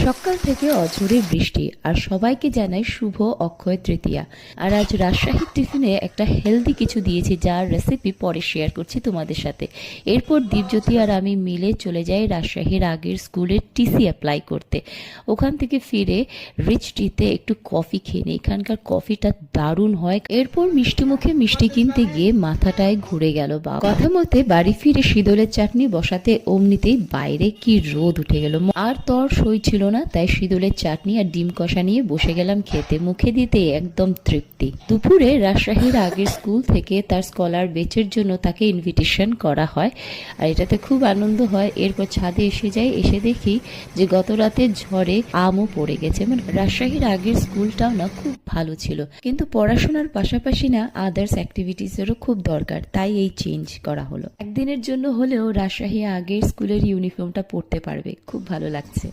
সকাল থেকে অঝোরে বৃষ্টি আর সবাইকে জানাই শুভ অক্ষয় তৃতীয়া। আর আজ রাজশাহীর টিফিনে একটা হেলদি কিছু দিয়েছি, যার রেসিপি পরে শেয়ার করছি তোমাদের সাথে। এরপর দীপজ্যোতি আর আমি মিলে চলে যাই রাজশাহীর আগের স্কুলের টিসি অ্যাপ্লাই করতে। ওখান থেকে ফিরে রিচ টিতে একটু কফি খেয়ে নিই, এখানকার কফিটা দারুণ হয়। এরপর মিষ্টি মুখে মিষ্টি কিনতে গিয়ে মাথাটায় ঘুরে গেল বা কথা মতে বাড়ি ফিরে শীতলের চাটনি বসাতে অমনিতেই বাইরে কি রোদ উঠে গেল, আর তর সই ছিল না। তাই শীতলের চাটনি আর ডিম কষা নিয়ে বসে গেলাম খেতে, মুখে দিতে একদম তৃপ্তি। দুপুরে রাজশাহীর আগের স্কুল থেকে তার স্কলার বেচের জন্য তাকে ইনভিটেশন করা হয়, আর এটাতে খুব আনন্দ হয়। এরপর ছাদে এসে যাই, এসে দেখি যে গত রাতে ঝড়ে আমও পড়ে গেছে। মানে রাজশাহীর আগের স্কুলটাও না খুব ভালো ছিল, কিন্তু পড়াশোনার পাশাপাশি না আদার্স অ্যাক্টিভিটিসেরও খুব দরকার, তাই এই চেঞ্জ করা হলো। একদিনের জন্য হলেও রাজশাহী আগের স্কুলের ইউনিফর্মটা পরতে পারবে, খুব ভালো লাগছে।